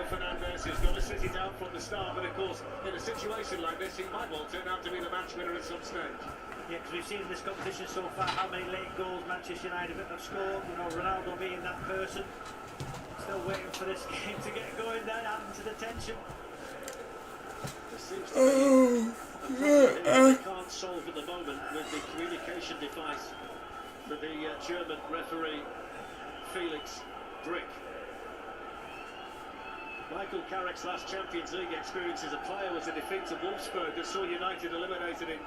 Fernandez has got to sit it out from the start, but of course, in a situation like this, he might well turn out to be the match winner at some stage. Yeah, because we've seen in this competition so far how many late goals Manchester United have scored. You know, Ronaldo being that person. Still waiting for this game to get going, then adding to the tension. There seems to be a problem they can't solve at the moment with the communication device for the German referee, Felix Brick. Michael Carrick's last Champions League experience as a player was a defeat to Wolfsburg that saw United eliminated in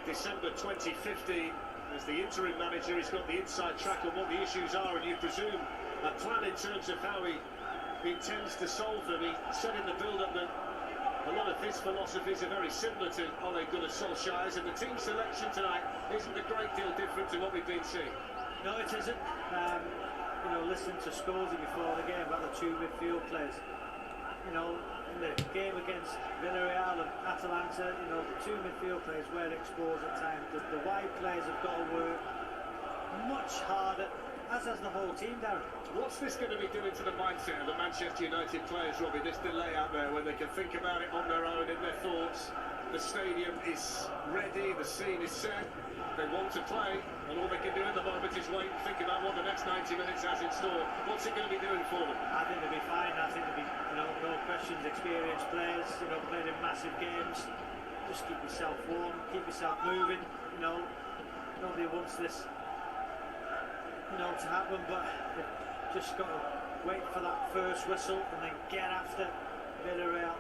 December 2015. As the interim manager, he's got the inside track on what the issues are, and you presume a plan in terms of how he intends to solve them. He said in the build-up that a lot of his philosophies are very similar to Ole Gunnar Solskjaer's, and the team selection tonight isn't a great deal different to what we've been seeing. No, it isn't. You know, listening to Scorsese before the game about the two midfield players. You know, in the game against Villareal and Atalanta, you know, the two midfield players were exposed at times. The wide players have got to work much harder, as has the whole team, Darren. What's this going to be doing to the mindset of the Manchester United players, Robbie? This delay out there when they can think about it on their own, in their thoughts. The stadium is ready, the scene is set. They want to play, and all they can do at the moment is wait and think about what the next 90 minutes has in store. What's it going to be doing for them? I think they'll be fine. I think they'll be, you know, no questions, experienced players, you know, played in massive games. Just keep yourself warm, keep yourself moving. You know, nobody wants this, you know, to happen, but they've just got to wait for that first whistle and then get after Villareal.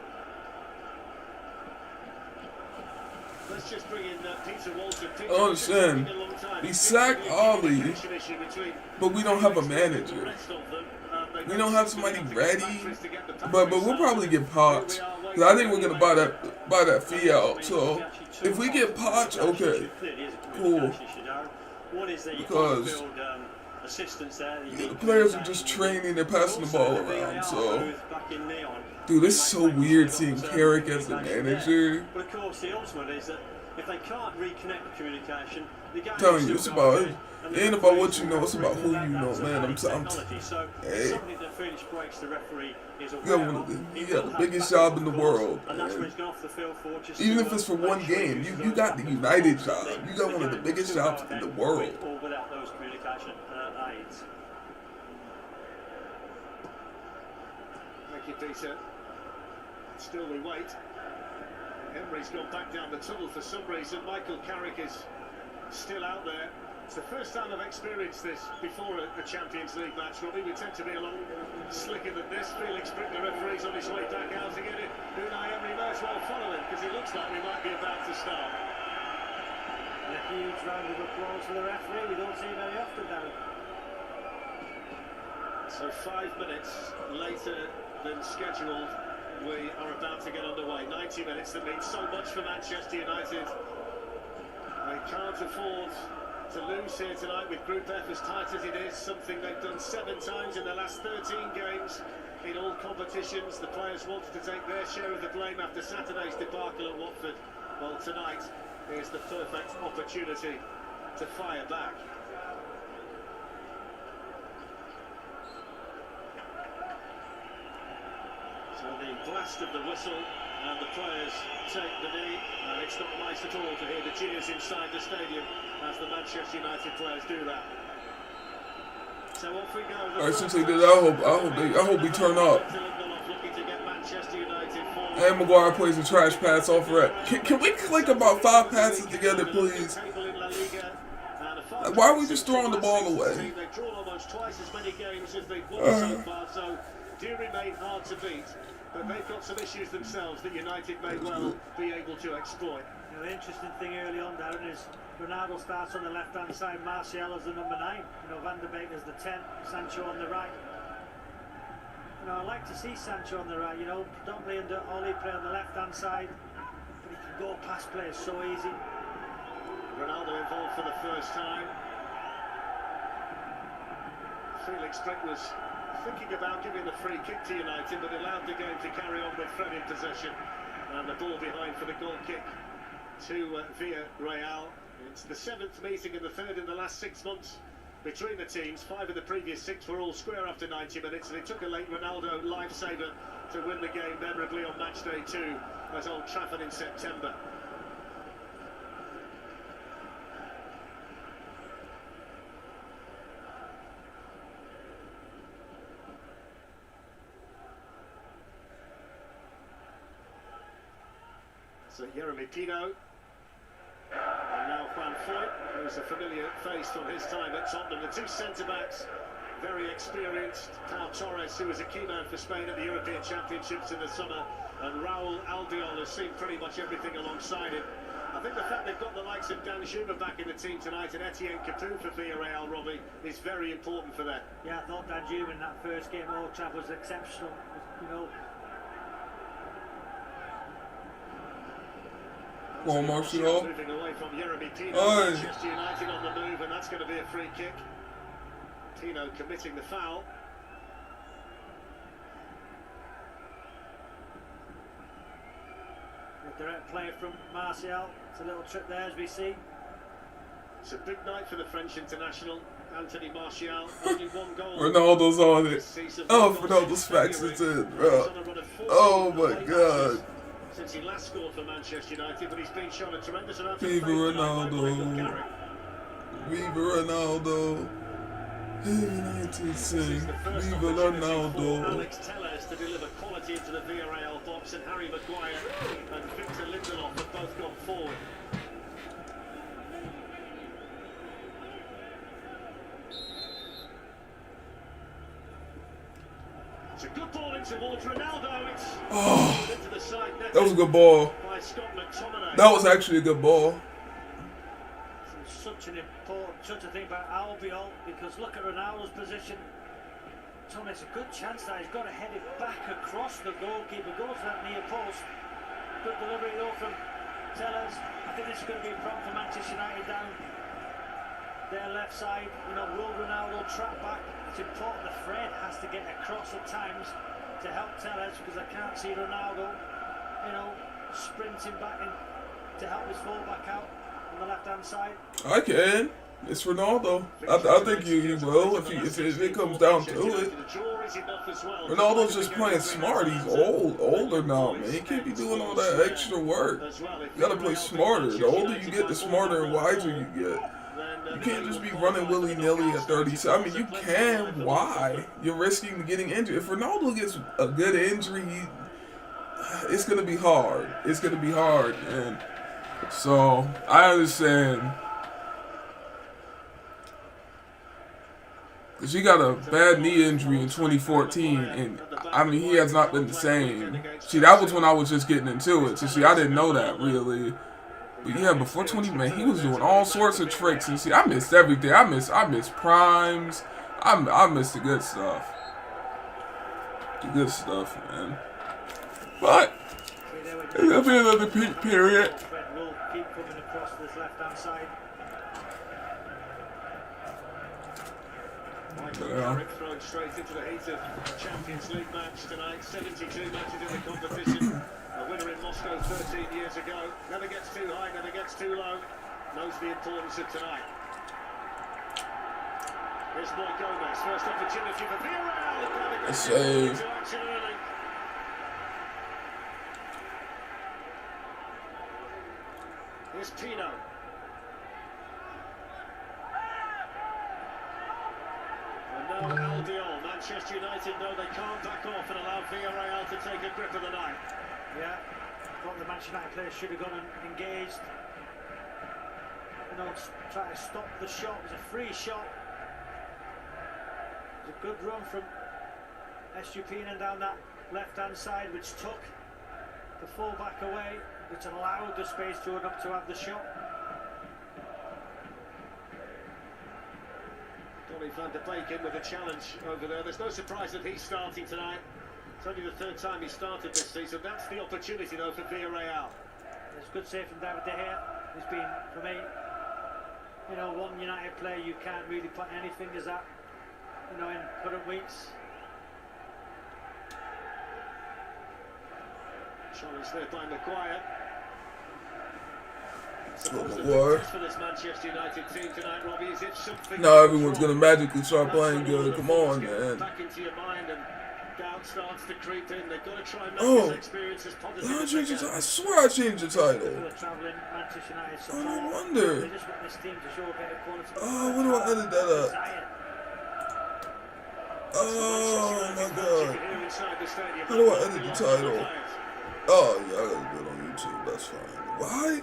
Let's just bring in Peter Walton. I understand. We sacked Ollie, but we don't have a manager. We don't have somebody ready, but we'll probably get Poch. Cause I think we're gonna buy that fee out. So if we get Poch, okay, cool. Because the players are just training, they're passing the ball around. So, dude, this is so weird seeing Carrick as the manager. But of course, the ultimate is that if they can't reconnect the communication, I'm telling you, it's about it ain't about what you know, it's about who you know, man. I'm hey, something that Felix breaks the referee is you got the biggest job in the world, man. Even if it's for one game, you got the United job. You got one of the biggest jobs in the world. Or without those communication aids. Thank you, Peter. Still we wait. Emery's gone back down the tunnel for some reason. Michael Carrick is still out there. It's the first time I've experienced this before a Champions League match, Robbie. We tend to be a lot slicker than this. Felix Brick, the referee's on his way back out again. Unai Emery may as well follow him, because it looks like we might be about to start. And a huge round of applause for the referee. We don't see it very often, Darren. So 5 minutes later than scheduled, we are about to get underway. 90 minutes that means so much for Manchester United. They can't afford to lose here tonight with Group F as tight as it is, something they've done 7 times in the last 13 games in all competitions. The players wanted to take their share of the blame after Saturday's debacle at Watford. Well, tonight is the perfect opportunity to fire back. So the blast of the whistle, and the players take the knee, and it's not nice at all to hear the cheers inside the stadium as the Manchester United players do that. So off we go. Alright, since they did that, I hope we turn up. And Maguire plays a trash pass off rep. Can we click about 5 passes together, please? Why are we just throwing the ball away? They've drawn almost twice as many games as they've won so far, so do remain hard to beat. But they've got some issues themselves that United may well be able to exploit. You know, the interesting thing early on, Darren, is Ronaldo starts on the left-hand side, Martial as the number 9. You know, Van der Beek as the 10, Sancho on the right. You know, I like to see Sancho on the right. You know, predominantly under Oli play on the left-hand side, but he can go past players so easy. Ronaldo involved for the first time. Felix Brick was thinking about giving the free kick to United, but allowed the game to carry on with Fred in possession, and the ball behind for the goal kick to Villareal. It's the 7th meeting and the 3rd in the last 6 months between the teams. 5 of the previous 6 were all square after 90 minutes, and it took a late Ronaldo lifesaver to win the game memorably on match day 2 at Old Trafford in September. So Jeremy Pino, and now Juan Foyt, who's a familiar face from his time at Tottenham. The 2 centre-backs, very experienced. Pau Torres, who was a key man for Spain at the European Championships in the summer, and Raul Albiol has seen pretty much everything alongside him. I think the fact they've got the likes of Danjuma back in the team tonight and Etienne Capoue for Villareal, Robbie, is very important for them. Yeah, I thought Danjuma in that first game at Old Trafford was exceptional. You know, Martial. Moving away from Jeremy Pino. Manchester United on the move, and that's going to be a free kick. Pino committing the foul. A direct play from Martial. It's a little trip there, as we see. It's a big night for the French international. Anthony Martial, only 1 goal. Ronaldo's on it. Oh, Ronaldo's facts is in, bro. Oh my God. Since he last scored for Manchester United, but he's been shown a tremendous amount of Viva Ronaldo. Viva Ronaldo. United sing. Viva Ronaldo. Alex Telles to deliver quality into the Villareal box, and Harry Maguire and Victor Lindelof have both gone forward. It's a good ball in towards Ronaldo. It's into the side net. That was a good ball. By Scott McTominay. That was actually a good ball. Such a thing about Albiol, because look at Ronaldo's position. Tom, it's a good chance that he's got to head it back across the goalkeeper, goes to that near post. Good delivery though from Telles. I think this is going to be a problem for Manchester United down their left side. You know, will Ronaldo trap back? It's important that Fred has to get across at times to help Telles, because I can't see Ronaldo, you know, sprinting back in to help his fullback out on the left-hand side. I can. It's Ronaldo. I think you will if it comes down to it. Ronaldo's just playing smart. He's older now, man. He can't be doing all that extra work. You gotta play smarter. The older you get, the smarter and wiser you get. You can't just be running willy-nilly at 30. I mean, you can. Why? You're risking getting injured. If Ronaldo gets a good injury, it's gonna be hard. It's gonna be hard, and so I understand. Because he got a bad knee injury in 2014, and I mean, he has not been the same. See, that was when I was just getting into it. So, see, I didn't know that, really. But yeah, before 20, man, he was doing all sorts of tricks. And see, I missed everything. I missed primes. I missed the good stuff. The good stuff, man. But it'll be another peak period. Fred will keep coming across this left-hand side. Carrick thrown straight into the heat of Champions League match tonight. 72 matches in the competition. A winner in Moscow 13 years ago. Never gets too high, never gets too low. Knows the importance of tonight. Here's Moy Gomez. First opportunity for Villareal. A save. Here's Pino. And now Albiol. Manchester United know they can't back off and allow Villareal to take a grip of the night. Yeah, I thought the Manchester United players should have gone and engaged. You know, try to stop the shot. It was a free shot. It was a good run from Estupinian down that left-hand side, which took the full-back away, which allowed the space to run up to have the shot. Donny van de Beek in with a challenge over there. There's no surprise that he's starting tonight. It's only the 3rd time he started this season. That's the opportunity, though, for Villareal. It's a good save from David De Gea. He's been, for me, you know, one United player you can't really put any fingers at, you know, in current weeks. Challenge there by Maguire. Suppose the War. test for this Manchester United team tonight, Robbie, is if something Now goes everyone's wrong, gonna magically start that's playing when all good. the Come thoughts on, get man. back into your mind and doubt starts to creep in. They've got to try and make Oh. this experience as positive I as they changed the can. I swear I changed the title. For the travelling Manchester United Oh, support. no wonder. They just want this team to show a bit of quality. Oh, when do I edit that up? Desire. Oh my god. Here inside the stadium. How do I edit the title? Oh yeah, I gotta do it on YouTube. That's fine. Why?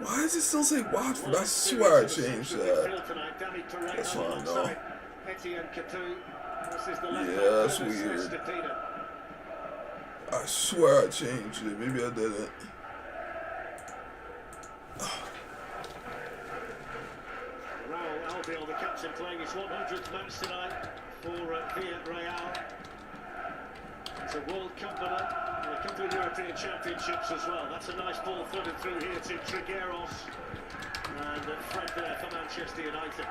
Why does it still say Watford? I swear I changed that. That's fine though. Yeah, that's weird. I swear I changed it. Maybe I didn't. Raul Albiol, the captain, playing his 100th match tonight for Villareal. It's a World Cup winner and a couple of European Championships as well. That's a nice ball flooded through here to Trigueros. And Fred there for Manchester United.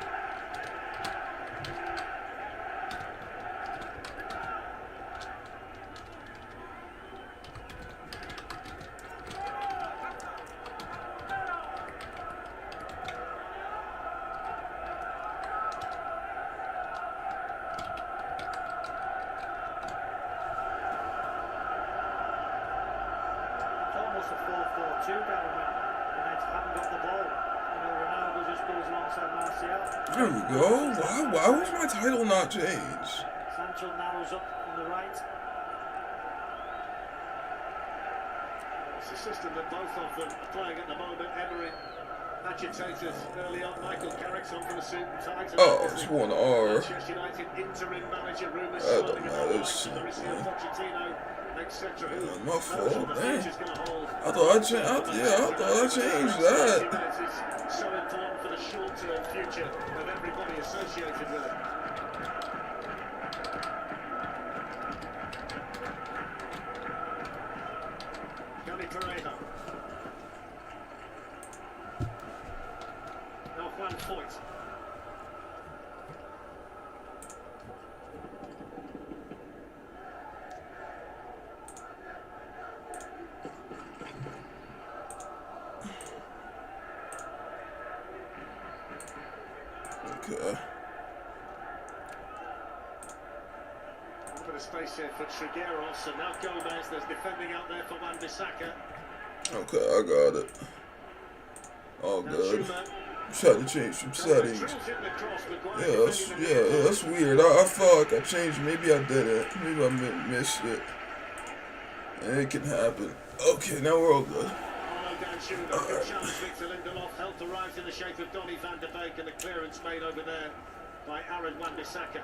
Almost a 4-4-2 down when United haven't got the ball. You know, Ronaldo just goes alongside Martial. There we go. Why was my title not changed? Sancho narrows up on the right. It's a system that both of them are playing at the moment. Emery agitated early on. Michael Carrick's on for the suit and tie. Oh, it's 1R. Manchester United interim manager rumours That don't swirling matter, about it's Mauricio Pochettino, etc. Who my knows fault, what the man. future's going to hold. I thought I changed that. It's so important for the short-term future of everybody associated with it. Johnny Pereira. Now Juan Foyt. Okay. A bit of space here for Trigueros, and now Gomez. There's defending out there for Wan-Bissaka. Okay, I got it. All Now good. Zuma. Just had to change some settings. Drills in the cross, Maguire Yeah, that's, defending the yeah, that's weird. I felt like I changed. Maybe I didn't. Maybe I missed it. It can happen. Okay, now we're all good. Good chance, Victor Lindelof. Help arrives in the shape of Donny van de Beek, and the clearance made over there by Aaron Wan-Bissaka.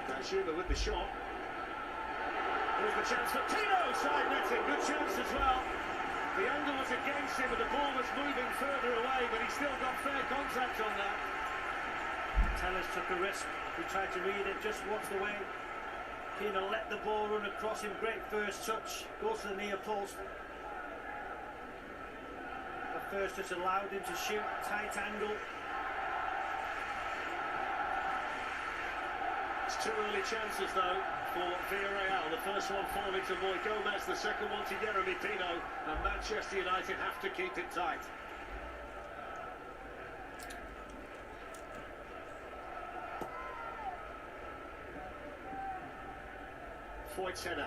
Danjuma with the shot. Here's the chance for Tino, side netting. Good chance as well. The angle was against him, and the ball was moving further away, but he still got fair contact on that. Tellers took a risk. He tried to read it, just watch the way. Pino let the ball run across him. Great first touch. Goes to the near post. At first just allowed him to shoot. Tight angle. It's two early chances though for Villareal. The first one falling to Roy Gomez, the second one to Yeremy Pino, and Manchester United have to keep it tight. Foyt's header.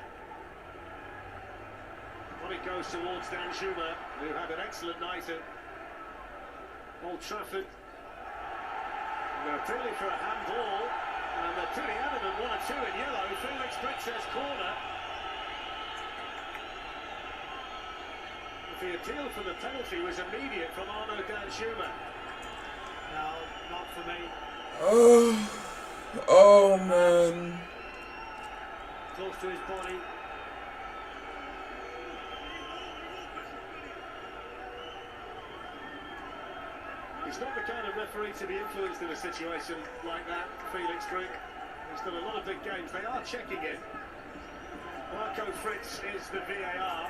Well, it goes towards Danjuma, who had an excellent night at Old Trafford. They're appealing for a handball, and they're pretty adamant, 1 or 2 in yellow. Felix Brex's corner. The appeal for the penalty was immediate from Arno Danjuma. No, not for me. Oh man. Close to his body. He's not the kind of referee to be influenced in a situation like that, Felix Brink. He's done a lot of big games. They are checking it. Marco Fritz is the VAR.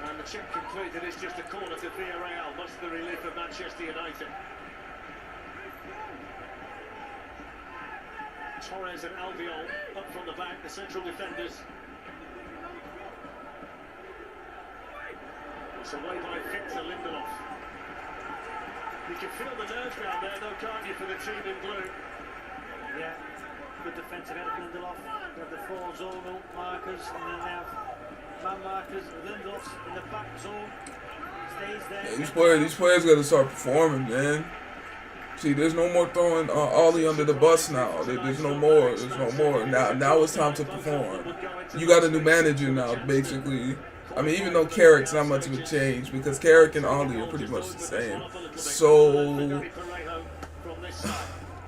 And the check completed. It's just a corner to Villareal, much to the relief of Manchester United. Torres and Albiol up from the back, the central defenders. It's away by Victor Lindelof. You can feel the nerves down there, though, can't you, for the team in blue? Yeah, good defensive head of Lindelof. They have the 4 zonal markers, and then they have man markers. Lindelof's in the back zone, stays there. Yeah, these players got to start performing, man. See, there's no more throwing Ollie under the bus now. There's no more. There's no more. Now it's time to perform. You got a new manager now, basically. I mean, even though Carrick's not much of a change, because Carrick and Ollie are pretty much the same. So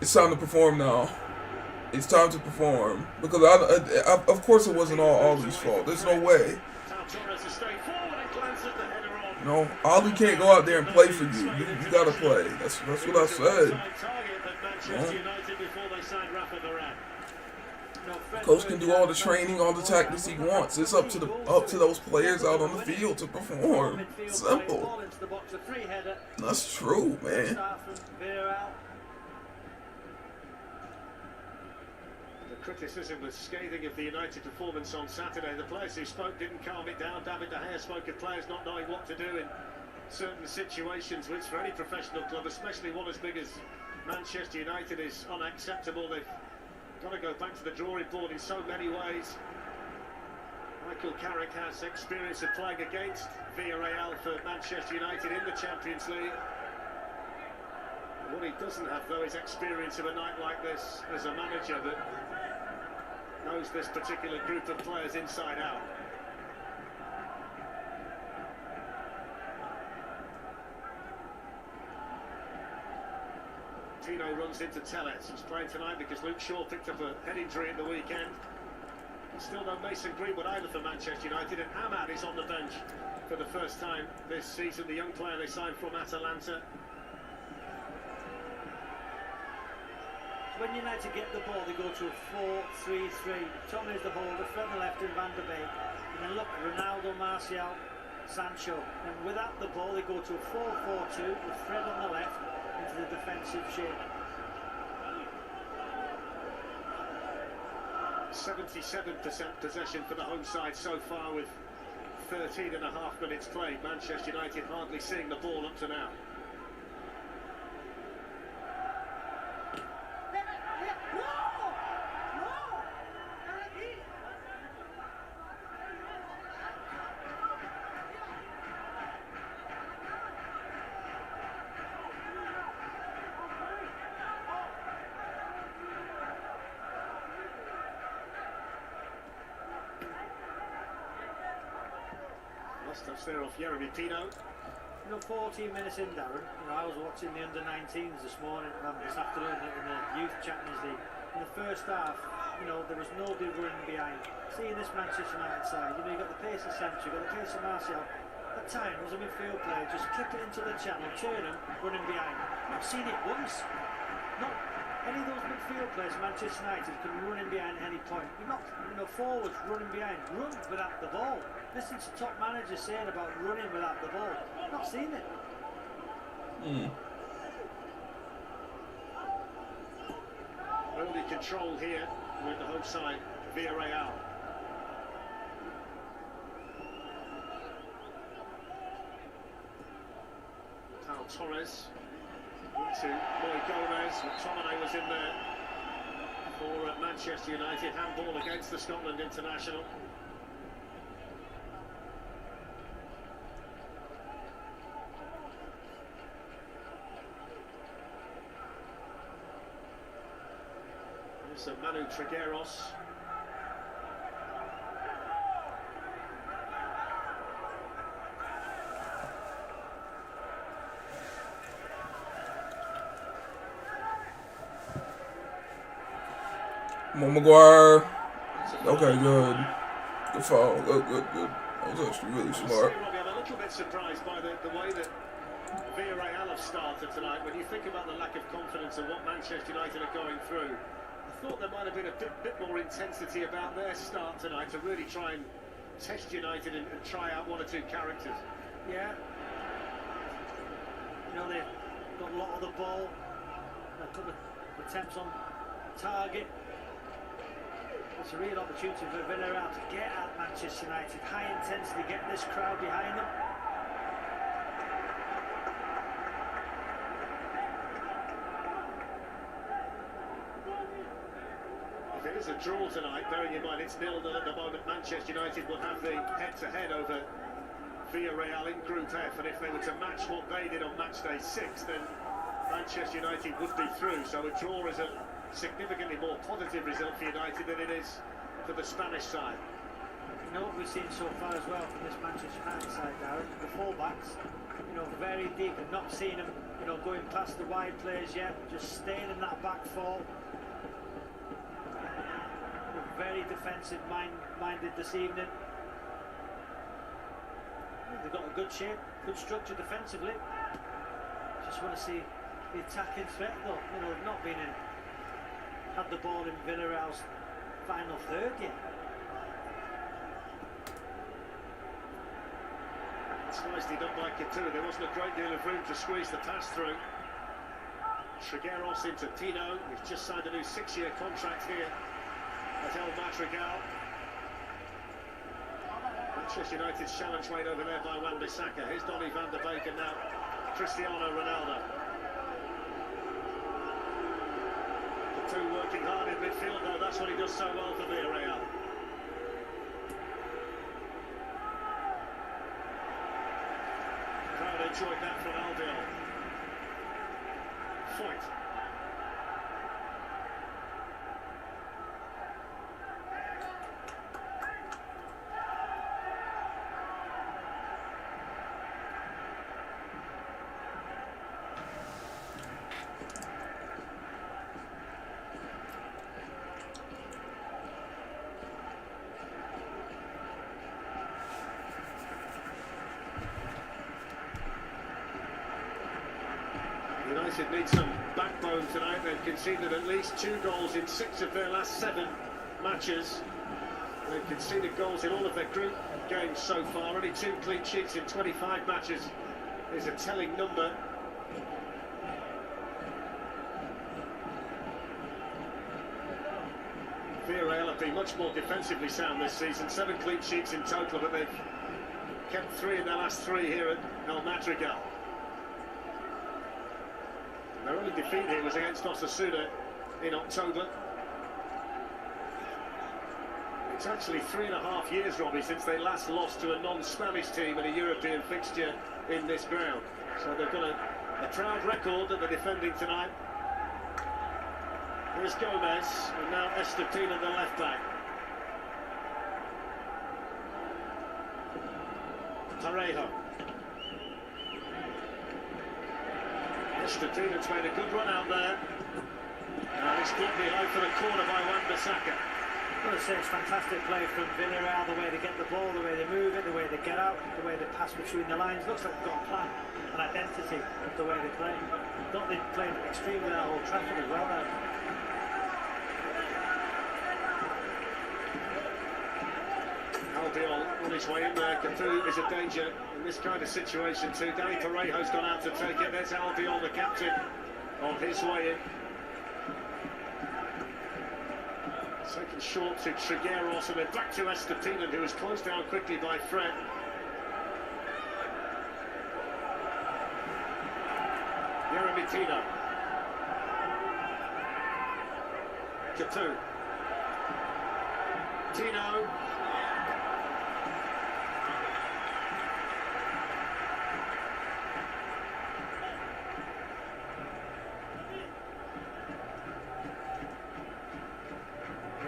it's time to perform now. It's time to perform. Because of course it wasn't all Ollie's fault. There's no way. No, Ollie can't go out there and play for you. You gotta play. That's what I said. Coach can do all the training, all the tactics he wants. It's up to those players out on the field to perform. Simple. That's true, man. Criticism was scathing of the United performance on Saturday. The players who spoke didn't calm it down. David De Gea spoke of players not knowing what to do in certain situations, which for any professional club, especially one as big as Manchester United, is unacceptable. They've got to go back to the drawing board in so many ways. Michael Carrick has experience of playing against Villareal for Manchester United in the Champions League. What he doesn't have, though, is experience of a night like this as a manager that knows this particular group of players inside out. Tino runs into Tellez, who's playing tonight because Luke Shaw picked up a head injury at the weekend. Still no Mason Greenwood either for Manchester United, and Ahmad is on the bench for the first time this season, the young player they signed from Atalanta. When United get the ball, they go to a 4-3-3. Tommy is the holder, Fred on the left and Van der Beek. And then look, Ronaldo, Martial, Sancho. And without the ball, they go to a 4-4-2 with Fred on the left into the defensive shape. 77% possession for the home side so far with 13 and a half minutes played. Manchester United hardly seeing the ball up to now. Touch there off Jeremy Pino. 14 minutes in, Darren. I was watching the under-19s this morning, this afternoon in the Youth Champions League. In the first half, there was nobody running behind. Seeing this Manchester United side, you got the pace of Sancho, you got the pace of Martial. At times, as a midfield player, just clip it into the channel, turn him, running behind. I've seen it once. Not any of those midfield players, Manchester United, can run in behind at any point. You're not, forwards running behind. Run without the ball. Listen to top managers saying about running without the ball. I've not seen it. Early control here with the home side, Villareal. Torres into Boy Gomez. McTominay was in there for Manchester United. Handball against the Scotland international. There's Manu Trigueros. Maguire. Okay, good. Good foul. Good. That was actually really smart. I'm a little bit surprised by the way that Villareal have started tonight. When you think about the lack of confidence and what Manchester United are going through, I thought there might have been a bit more intensity about their start tonight to really try and test United and try out one or two characters. Yeah. They've got a lot of the ball. A couple of attempts on target. It's a real opportunity for Villareal to get at Manchester United. High intensity, get this crowd behind them. If it is a draw tonight, bearing in mind it's 0-0 at the moment, Manchester United will have the head-to-head over Villareal in Group F, and if they were to match what they did on match day 6, then Manchester United would be through. So a draw is a significantly more positive result for United than it is for the Spanish side. You know what we've seen so far as well from this Manchester United side, Darren? The full-backs, you know, very deep. We've not seen them, you know, going past the wide players yet, just staying in that back four. Very defensive-minded this evening. They've got a good shape, good structure defensively. Just want to see the attacking threat, though. You know, they've not been in, had the ball in Villareal's final third yet. It's nicely done by Couture. There wasn't a great deal of room to squeeze the pass through. Trigueros into Tino, who's just signed a new 6-year contract here at El Madrigal. Manchester United's challenge made over there by Wan-Bissaka. Here's Donny van der Beek and now Cristiano Ronaldo. The two working hard in midfield, though. That's what he does so well for Villareal. Crowd enjoyed that from Albiol. Foyt. United need some backbone tonight. They've conceded at least 2 goals in 6 of their last 7 matches. They've conceded goals in all of their group games so far. Only 2 clean sheets in 25 matches is a telling number. Villareal have been much more defensively sound this season. 7 clean sheets in total, but they've kept 3 in their last 3 here at El Madrigal. Their only defeat here was against Osasuna in October. It's actually 3.5 years, Robbie, since they last lost to a non-Spanish team in a European fixture in this ground. So they've got a proud record that they're defending tonight. Here's Gomez, and now Estepina, the left back. Parejo. Estepina's made a good run out there. And it's got behind for the corner by Wan-Bissaka. I've got to say, it's fantastic play from Villareal, the way they get the ball, the way they move it, the way they get out, the way they pass between the lines. Looks like they've got a plan, an identity of the way they play. I thought they played extremely well at Old Trafford as well there. Albiol on his way in there. Cafu is a danger in this kind of situation too. Danny Parejo's gone out to take it. There's Albiol, the captain, on his way in. Second short to Trigueros, and then back to Estepina, who was closed down quickly by Fred. Yeremy Tino. Cafu. Tino.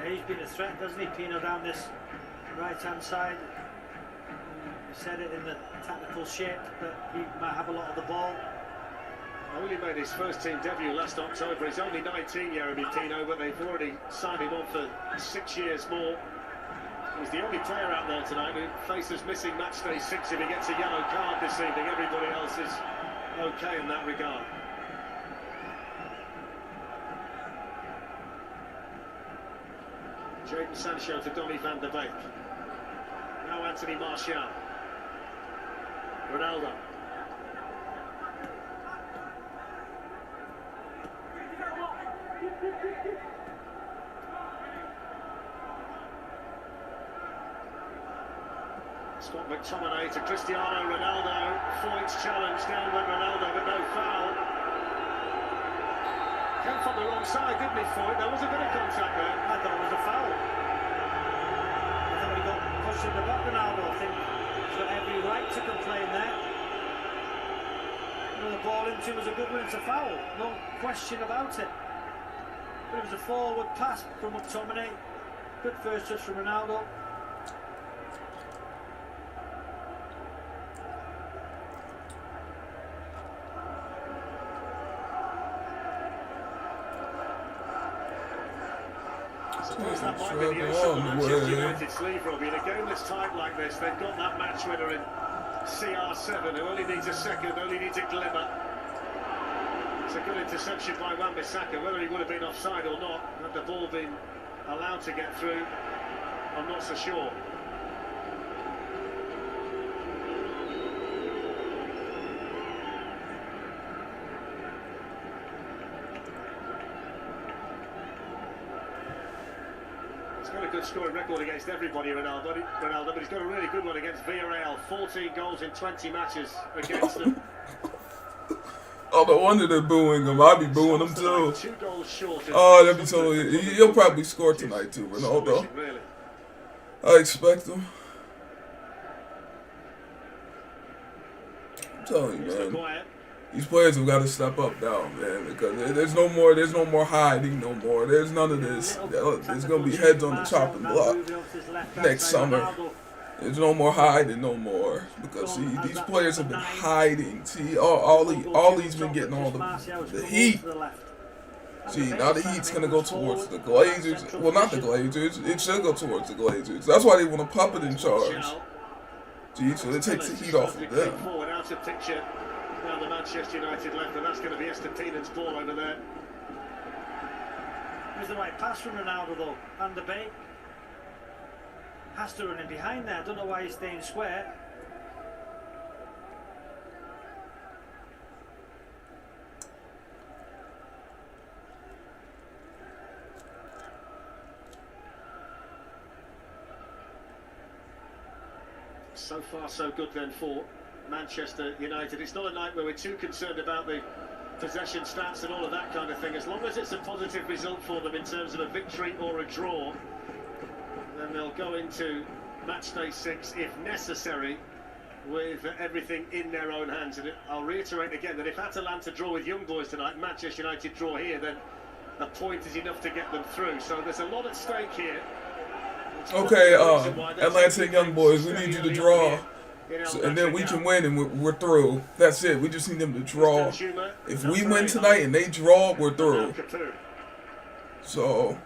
He's been a threat, doesn't he, Pino, down this right-hand side. We said it in the tactical shape that he might have a lot of the ball. Only made his first team debut last October. He's only 19, Yeremy Tino, but they've already signed him on for 6 years more. He's the only player out there tonight who faces missing match day 6 if he gets a yellow card this evening. Everybody else is okay in that regard. Jadon Sancho to Donny van der Beek. Now Anthony Martial. Ronaldo. Scott McTominay to Cristiano Ronaldo. Foyt's challenge, down went Ronaldo, but no foul. Came from the wrong side, didn't he, Foyt? There was a bit of contact there. I thought it was a foul. I thought he got pushed in the back, Ronaldo. I think he's got every right to complain there. The ball into him was a good one, it's a foul, no question about it. But it was a forward pass from McTominay. Good first touch from Ronaldo. I suppose that might be the issue of Manchester United sleeve, Robbie. In a game that's tight like this, they've got that match winner in CR7, who only needs a second, only needs a glimmer. It's a good interception by Wan-Bissaka. Whether he would have been offside or not, had the ball been allowed to get through, I'm not so sure. He's got a good scoring record against everybody, Ronaldo, but he's got a really good one against Villareal. 14 goals in 20 matches against them. Oh, no wonder they're booing him. I'd be booing him too. Oh, that'd be totally. He'll probably score tonight too, Ronaldo. I expect him. I'm telling you, man. These players have got to step up now, man, because there's no more hiding, no more. There's none of this. There's gonna be heads on the chopping block next summer. There's no more hiding, no more, because see, these players have been hiding. See, Ollie's been getting all the heat. See, now the heat's gonna go towards the Glazers. Well, not the Glazers. It should go towards the Glazers. That's why they want a puppet in charge. See, so it takes the heat off of them. Now the Manchester United left, and that's going to be Estepinan's ball over there. It was the right pass from Ronaldo though, Van der Beek. Has to run in behind there, I don't know why he's staying square. So far so good then for Manchester United. It's not a night where we're too concerned about the possession stats and all of that kind of thing. As long as it's a positive result for them in terms of a victory or a draw, then they'll go into match day 6 if necessary with everything in their own hands. And I'll reiterate again that if Atalanta draw with Young Boys tonight, Manchester United draw here, then a point is enough to get them through. So there's a lot at stake here. Okay, Atlanta Young Boys, we need you to draw. So, and then we can win and we're through. That's it. We just need them to draw. If we win tonight and they draw, we're through. So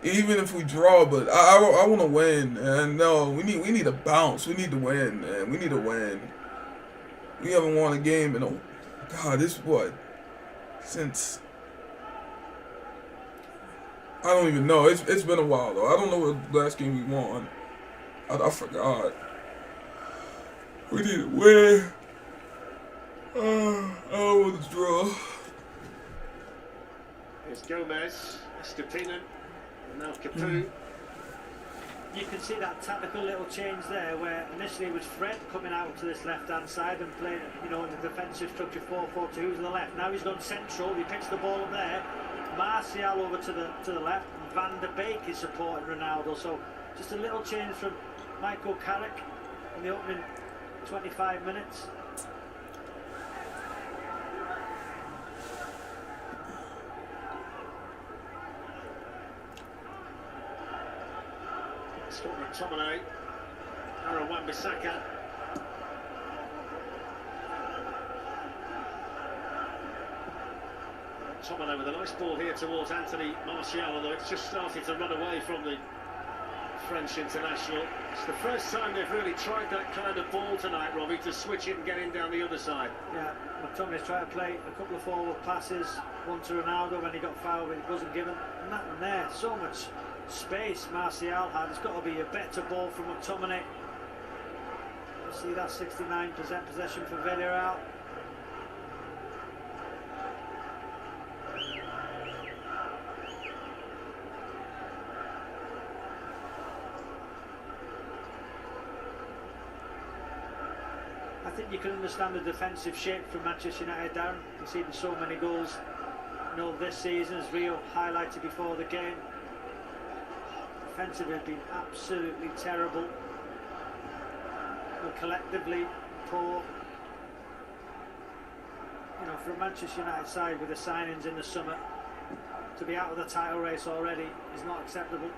even if we draw, but I want to win. And no, we need a bounce. We need to win, man. We need to win. We haven't won a game in God. This what since I don't even know. It's been a while though. I don't know what last game we won. I forgot. We need to win. I don't want to draw. Here's Gomez, Estupiñán, and now Capu. You can see that tactical little change there, where initially it was Fred coming out to this left-hand side and playing, in the defensive structure 4-4-2 to the left. Now he's gone central. He picks the ball up there. Martial over to the left. And Van der Beek is supporting Ronaldo. So just a little change from Michael Carrick in the opening 25 minutes. Scott McTominay, Aaron Wan-Bissaka. McTominay with a nice ball here towards Anthony Martial, although it's just started to run away from the French international. It's the first time they've really tried that kind of ball tonight, Robbie, to switch it and get in down the other side. Yeah, McTominay's tried to play a couple of forward passes, one to Ronaldo when he got fouled, but it wasn't given. And that one there, so much space Martial had. It's got to be a better ball from McTominay. You see that 69% possession for Villareal. think you can understand the defensive shape from Manchester United, Darren. Conceding so many goals, this season, as Rio highlighted before the game. Defensively have been absolutely terrible. Collectively poor. For a Manchester United side with the signings in the summer, to be out of the title race already is not acceptable.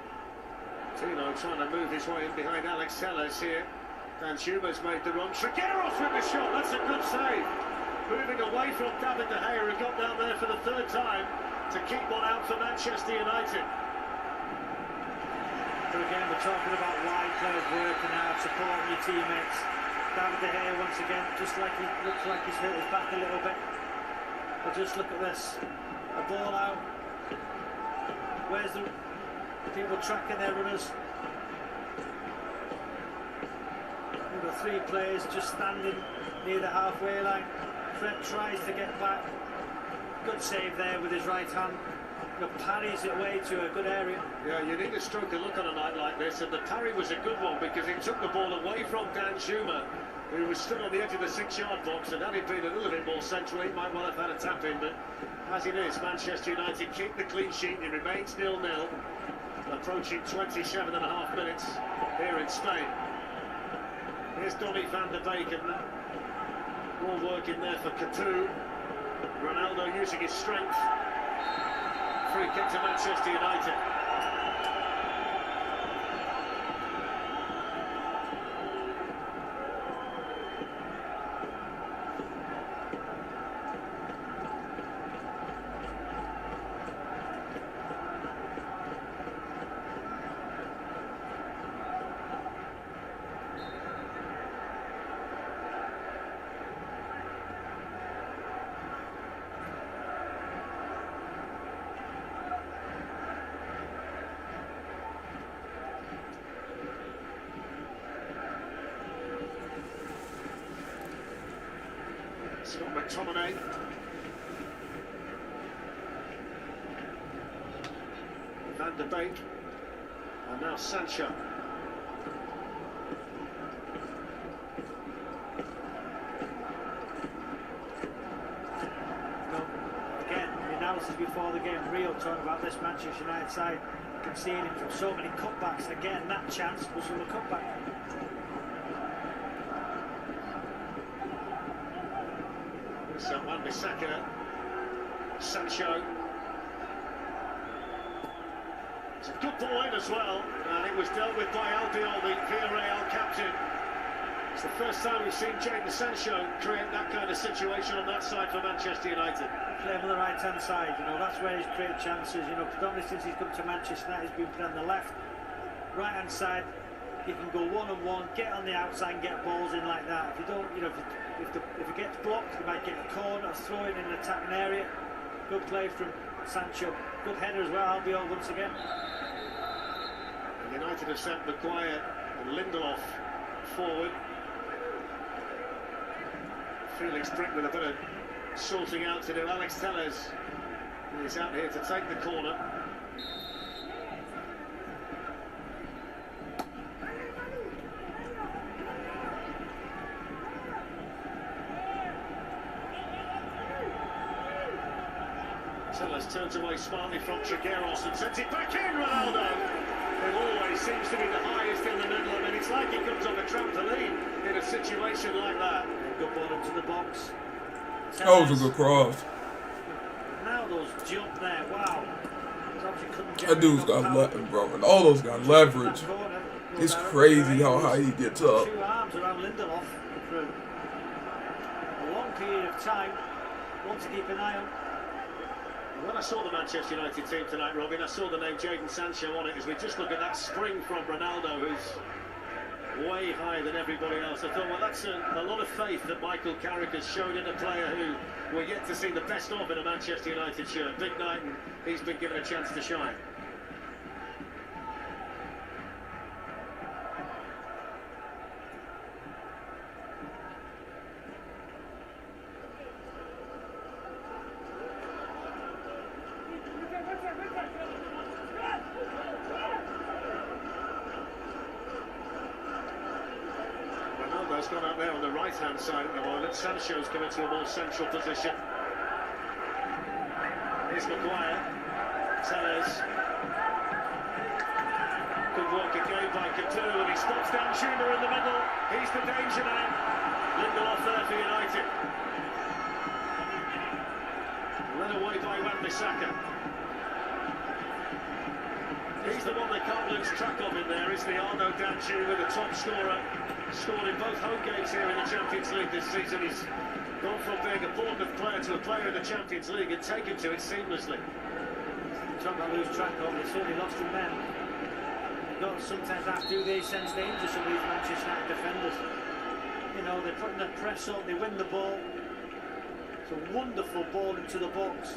Tino trying to move his way in behind Alex Telles here. Dan Schumer's made the run. Trigueros with the shot, that's a good save. Moving away from David De Gea, who got down there for the third time to keep one out for Manchester United. So again, we're talking about wide players working out, supporting your teammates. David De Gea once again, just like he looks like he's hurt his back a little bit. But just look at this, a ball out. Where's the people tracking their runners? We've got three players just standing near the halfway line. Fred tries to get back. Good save there with his right hand. Parries it away to a good area. Yeah, you need a stroke of luck on a night like this, and the parry was a good one because it took the ball away from Dan Schumer, who was stood on the edge of the 6-yard box, and had he been a little bit more central, he might well have had a tap in, but as it is, Manchester United keep the clean sheet. It remains 0-0, approaching 27 and a half minutes here in Spain. Here's Donny van der Beek, and more work in there for Capu. Ronaldo using his strength. Free kick to Manchester United. Scott McTominay. Van der Beek. And now Sancho. Again, the analysis before the game, Rio talking about this Manchester United side conceding from so many cutbacks. Again, that chance was from the cutback. So Wan-Bissaka, Sancho. It's a good ball in as well, and it was dealt with by Albiol, the Villareal captain. It's the first time we've seen Jadon Sancho create that kind of situation on that side for Manchester United. Playing on the right-hand side, that's where he's created chances. Predominantly since he's come to Manchester United, he's been playing on the left, right-hand side. He can go one-on-one, get on the outside and get balls in like that. If you don't, if it gets blocked, he might get a corner or throw it in an attacking area. Good play from Sancho. Good header as well, Albiol once again. United have sent Maguire and Lindelof forward. Felix Brick with a bit of sorting out to do. Alex Telles is out here to take the corner. Telles turns away smartly from Trigueros and sends it back in. Ronaldo, who always seems to be the highest in the middle. I mean, it's like he comes on a trampoline in a situation like that. Good ball into the box. That was a good cross. Ronaldo's jump there, wow. That dude's got leverage, bro. And all those got leverage. It's crazy how high he gets up. 2 arms around Lindelof for a long period of time. Want to keep an eye on. When I saw the Manchester United team tonight, Robin, I saw the name Jadon Sancho on it. As we just look at that spring from Ronaldo, who's way higher than everybody else. I thought, well, that's a lot of faith that Michael Carrick has shown in a player who we're yet to see the best of in a Manchester United shirt. Big night, and he's been given a chance to shine. has gone out there on the right-hand side at the moment. Sancho's come into a more central position. Here's Maguire. Tellez. Good work again by Couture, and he spots down Schumer in the middle. He's the danger man. Lindelof there for United. Led away by Wan-Bissaka. He's the one they can't lose track of in there, is the Arnaud Danjuma, the top scorer. Scored in both home games here in the Champions League this season. He's gone from being a Bournemouth player to a player in the Champions League and taken to it seamlessly. Trying to lose track of, they certainly lost in men. You've got to sometimes have to do these sense danger, some of these Manchester United defenders. You know, they're putting the press up, they win the ball. It's a wonderful ball into the box.